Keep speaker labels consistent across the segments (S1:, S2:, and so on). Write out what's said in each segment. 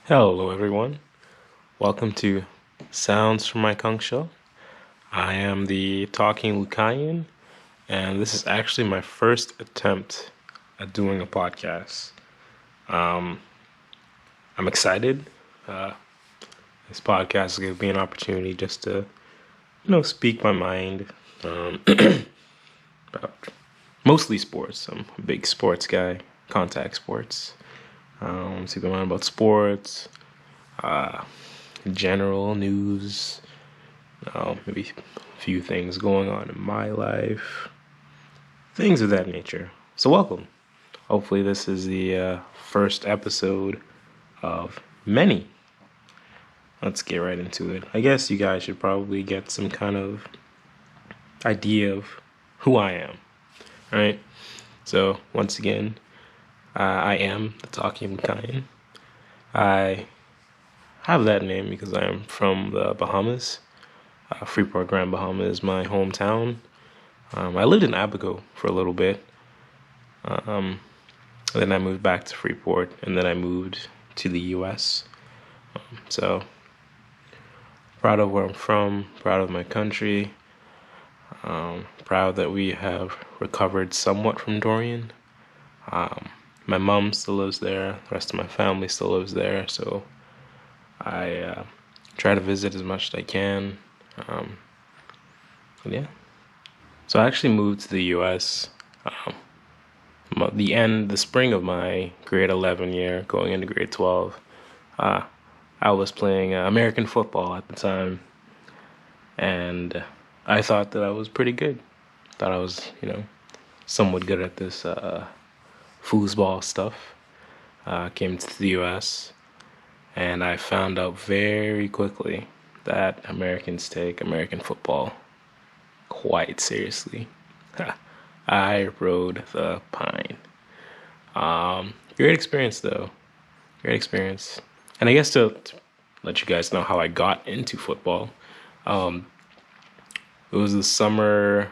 S1: Hello, everyone. Welcome to Sounds from my Conch Show. I am the Talking Lucayan, and this is actually my first attempt at doing a podcast. Um, I'm excited. Uh, this podcast is going to be an opportunity just to, speak my mind about mostly sports. I'm a big sports guy, contact sports. Speak my mind about sports, uh, general news, maybe a few things going on in my life, things of that nature. So, welcome. Hopefully, this is the first episode of many. Let's get right into it. I guess you guys should probably get some kind of idea of who I am, right? So, once again, I am the Talking Kind. I have that name because I am from the Bahamas. Freeport, Grand Bahama is my hometown. I lived in Abaco for a little bit. Then I moved back to Freeport, and then I moved to the U.S. So proud of where I'm from, proud of my country, proud that we have recovered somewhat from Dorian. My mom still lives there, the rest of my family still lives there, so I try to visit as much as I can. Yeah. So I actually moved to the U.S. The spring of my grade 11 year, going into grade 12. I was playing American football at the time, and I thought that I was pretty good. Thought I was, somewhat good at this foosball stuff. Came to the U.S., and I found out very quickly that Americans take American football quite seriously. I rode the pine. Great experience, though. Great experience. And I guess to let you guys know how I got into football, it was the summer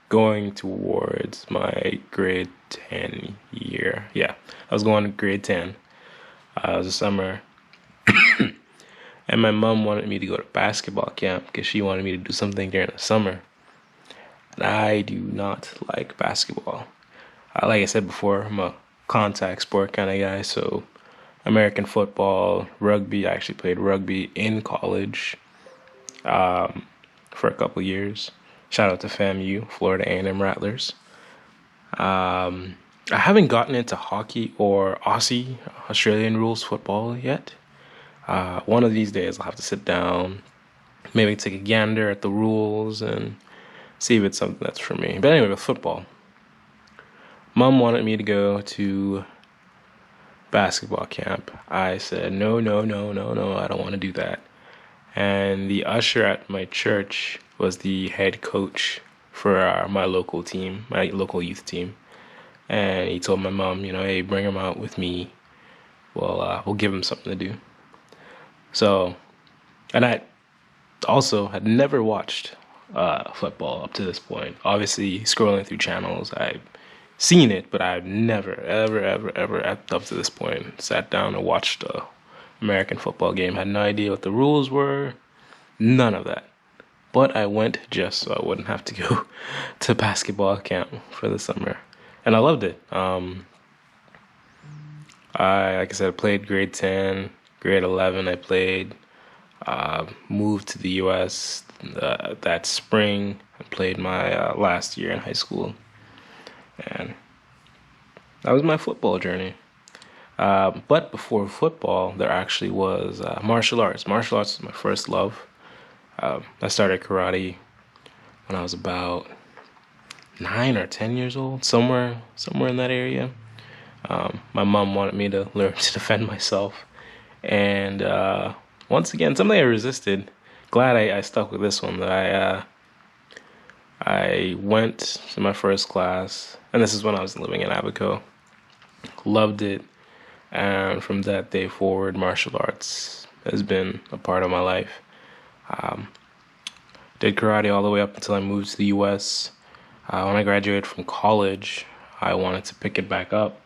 S1: going towards my grade 10 year. Yeah, I was going to grade 10. It was the summer. And my mom wanted me to go to basketball camp because she wanted me to do something during the summer. And I do not like basketball. Like I said before, I'm a contact sport kind of guy, so American football, rugby. I actually played rugby in college for a couple years. Shout out to FAMU, Florida A&M Rattlers. I haven't gotten into hockey or Aussie, Australian rules football yet. One of these days I'll have to sit down, maybe take a gander at the rules and see if it's something that's for me. But anyway, with football, Mom wanted me to go to basketball camp. I said, no, no, no, no, no, I don't want to do that. And the usher at my church was the head coach for my local team, my local youth team. And he told my mom, hey, bring him out with me. We'll give him something to do. So, and I also had never watched football up to this point. Obviously, scrolling through channels, I've seen it, but I've never, ever, ever, ever, up to this point, sat down and watched a American football game. Had no idea what the rules were, none of that. But I went just so I wouldn't have to go to basketball camp for the summer, and I loved it. Like I said, I played grade 10, grade 11. I played. Moved to the U.S. That spring. I played my last year in high school, and that was my football journey. But before football, there actually was martial arts. Martial arts was my first love. I started karate when I was about 9 or 10 years old, somewhere in that area. My mom wanted me to learn to defend myself, and once again, something I resisted. Glad I stuck with this one. That I went to my first class, and this is when I was living in Abaco. Loved it, and from that day forward, martial arts has been a part of my life. Did karate all the way up until I moved to the U.S. When I graduated from college, I wanted to pick it back up,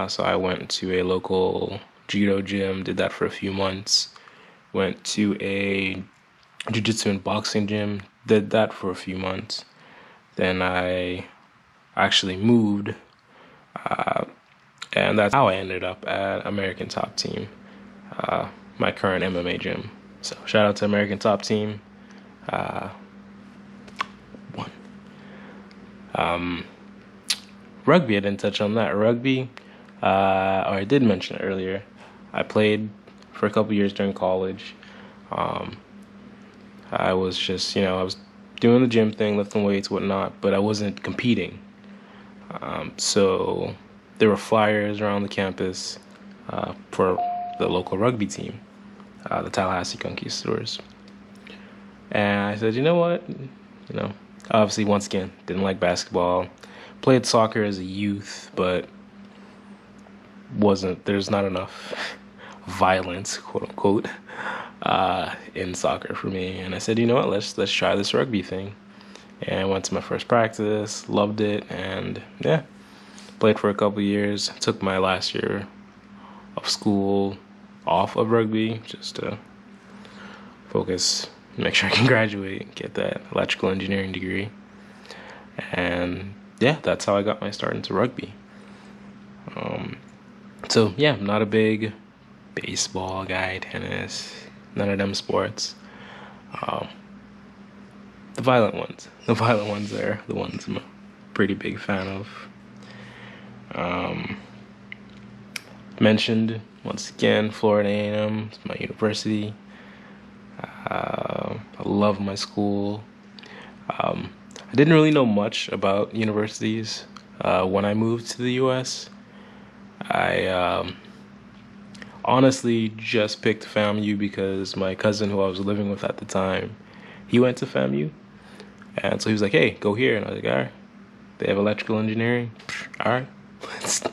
S1: so I went to a local judo gym, did that for a few months. Went to a jiu-jitsu and boxing gym, did that for a few months. Then I actually moved, and that's how I ended up at American Top Team, my current MMA gym. So shout out to American Top Team. One. Rugby, I didn't touch on that. Rugby, or I did mention it earlier. I played for a couple years during college. I was just, I was doing the gym thing, lifting weights, whatnot, but I wasn't competing. So there were flyers around the campus for the local rugby team, the Tallahassee Conquistadors. And I said, you know what? Obviously, once again, didn't like basketball. Played soccer as a youth, but there's not enough violence, quote unquote, in soccer for me. And I said, you know what? Let's try this rugby thing. And I went to my first practice, loved it, and yeah, played for a couple years. Took my last year of school off of rugby just to focus, make sure I can graduate, get that electrical engineering degree. And yeah, that's how I got my start into rugby. So yeah, I'm not a big baseball guy, tennis, none of them sports. The violent ones are the ones I'm a pretty big fan of. Mentioned once again, Florida A&M, it's my university. I love my school. I didn't really know much about universities when I moved to the U.S. I honestly just picked FAMU because my cousin who I was living with at the time, he went to FAMU. And so he was like, hey, go here. And I was like, all right, they have electrical engineering. All right,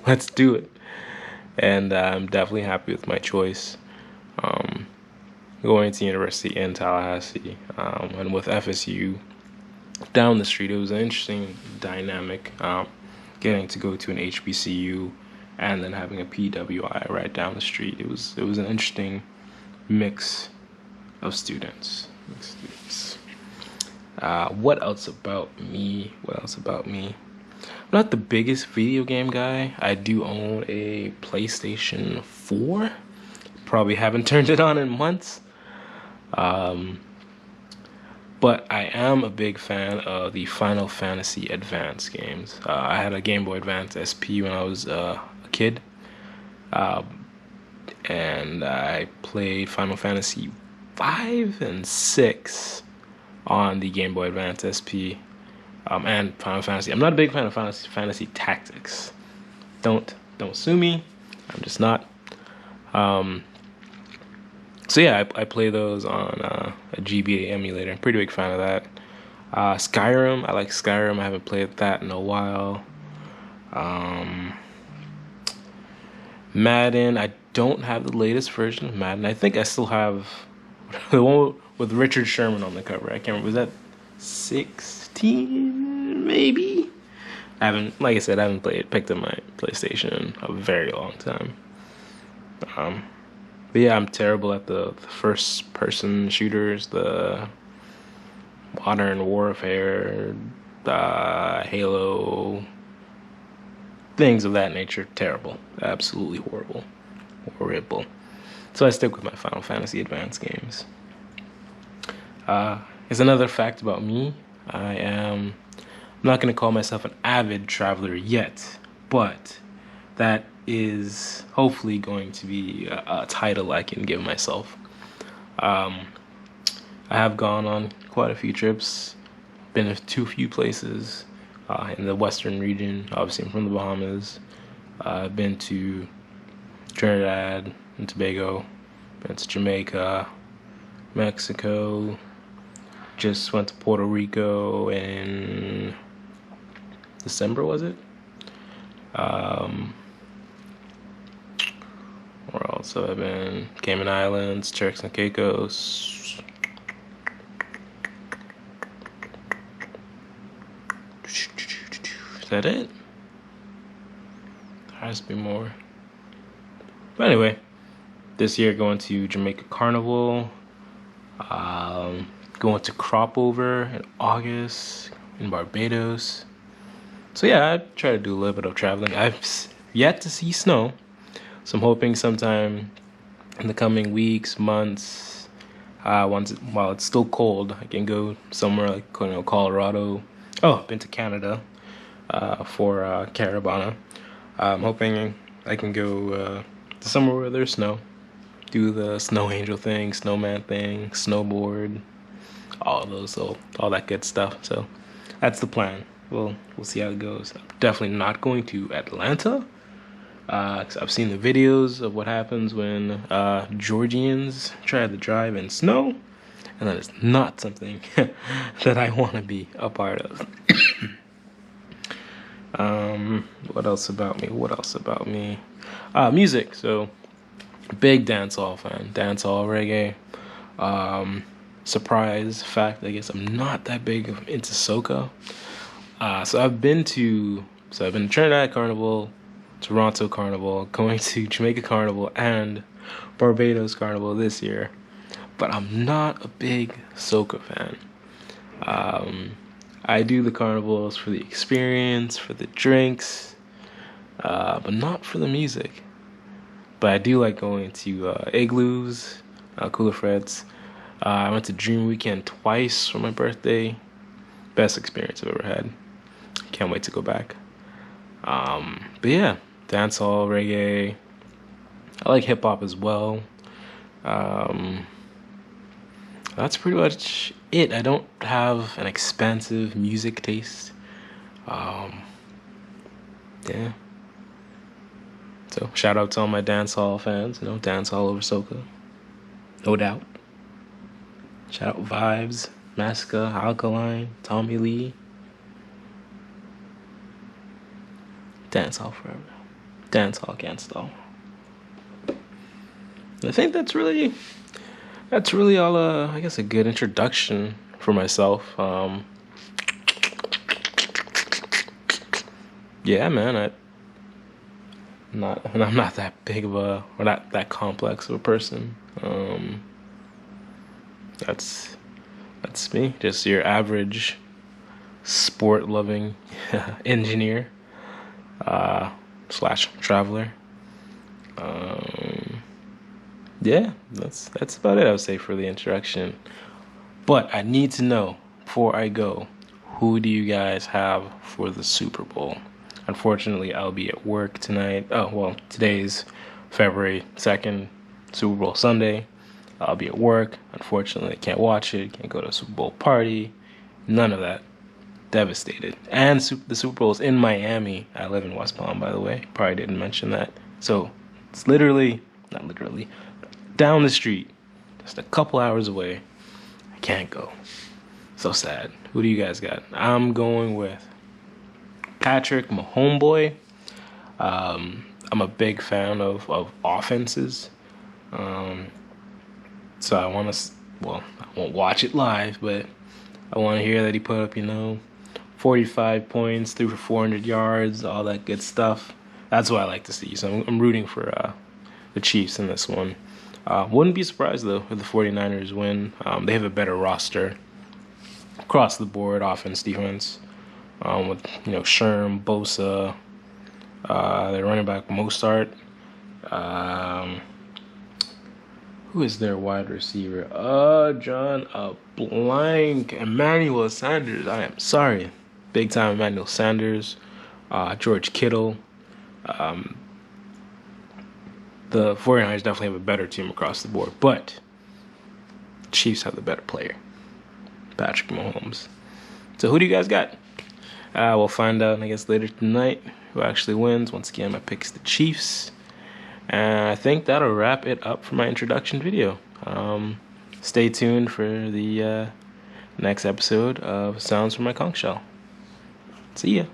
S1: let's do it. And I'm definitely happy with my choice. Going to university in Tallahassee, and with FSU down the street, it was an interesting dynamic. Getting to go to an HBCU and then having a PWI right down the street. It was an interesting mix of students. What else about me? I'm not the biggest video game guy. I do own a PlayStation 4. Probably haven't turned it on in months. But I am a big fan of the Final Fantasy Advance games. I had a Game Boy Advance SP when I was a kid. And I played Final Fantasy 5 and 6 on the Game Boy Advance SP. And Final Fantasy. I'm not a big fan of Final Fantasy Tactics. Don't sue me. I'm just not. So yeah, I play those on a GBA emulator. I'm pretty big fan of that. Skyrim, I like Skyrim. I haven't played that in a while. Madden, I don't have the latest version of Madden. I think I still have the one with Richard Sherman on the cover. I can't remember. Was that 16 maybe? Like I said, I haven't picked up my PlayStation in a very long time. But yeah, I'm terrible at the first person shooters, the Modern Warfare, Halo, things of that nature. Terrible. Absolutely horrible. So I stick with my Final Fantasy Advance games. There's another fact about me. I'm not going to call myself an avid traveler yet, but that is hopefully going to be a title I can give myself. I have gone on quite a few trips, been to a few places in the western region. Obviously, I'm from the Bahamas. I've been to Trinidad and Tobago, been to Jamaica, Mexico, just went to Puerto Rico in December, was it? Where else have I been? Cayman Islands, Turks and Caicos. Is that it? There has to be more. But anyway, This year going to Jamaica Carnival, going to Crop Over in August in Barbados. So yeah, I try to do a little bit of traveling. I've yet to see snow, so I'm hoping sometime in the coming weeks, months, while it's still cold, I can go somewhere like Colorado. Oh, I've been to Canada for Caravana. I'm hoping I can go to somewhere where there's snow, do the snow angel thing, snowman thing, snowboard, all of those, so all that good stuff. So that's the plan. We'll see how it goes. I'm definitely not going to Atlanta. 'Cause I've seen the videos of what happens when Georgians try to drive in snow, and that is not something that I want to be a part of. What else about me? Music. So, big dancehall fan. Dancehall, reggae. Surprise fact, I guess I'm not that big into soca. So I've been to Trinidad Carnival, Toronto Carnival, going to Jamaica Carnival, and Barbados Carnival this year. But I'm not a big soca fan. I do the carnivals for the experience, for the drinks, but not for the music. But I do like going to igloos, Cooler Freds. I went to Dream Weekend twice for my birthday. Best experience I've ever had. Can't wait to go back. But yeah, dancehall, reggae. I like hip hop as well. That's pretty much it. I don't have an expansive music taste. Yeah. So shout out to all my dancehall fans. Dancehall over soca, no doubt. Shout out Vibes, Massacre, Alkaline, Tommy Lee. Dancehall forever. Dancehall can't stall. I think that's really all. I guess a good introduction for myself. Yeah, man. I'm not that big of or not that complex of a person. That's me. Just your average sport-loving engineer slash traveler. Yeah, that's about it, I would say, for the introduction. But I need to know, before I go, who do you guys have for the Super Bowl? Unfortunately, I'll be at work tonight. Oh, well, today's February 2nd, Super Bowl Sunday. I'll be at work. Unfortunately, I can't watch it. Can't go to a Super Bowl party. None of that. Devastated. And the Super Bowl's in Miami. I live in West Palm, by the way. Probably didn't mention that. So, it's not literally, down the street. Just a couple hours away. I can't go. So sad. Who do you guys got? I'm going with Patrick, my homeboy. I'm a big fan of offenses. So I want to, I won't watch it live, but I want to hear that he put up, 45 points, threw for 400 yards, all that good stuff. That's what I like to see. So I'm rooting for the Chiefs in this one. Wouldn't be surprised, though, if the 49ers win. They have a better roster across the board, offense, defense, with, Sherm, Bosa, their running back, Mostert. Who is their wide receiver? John, blank. Emmanuel Sanders. I am sorry. Big time Emmanuel Sanders. George Kittle. The 49ers definitely have a better team across the board, but Chiefs have the better player, Patrick Mahomes. So who do you guys got? We'll find out, I guess, later tonight who actually wins. Once again, my pick's the Chiefs. And I think that'll wrap it up for my introduction video. Stay tuned for the next episode of Sounds from My Conch Shell. See ya.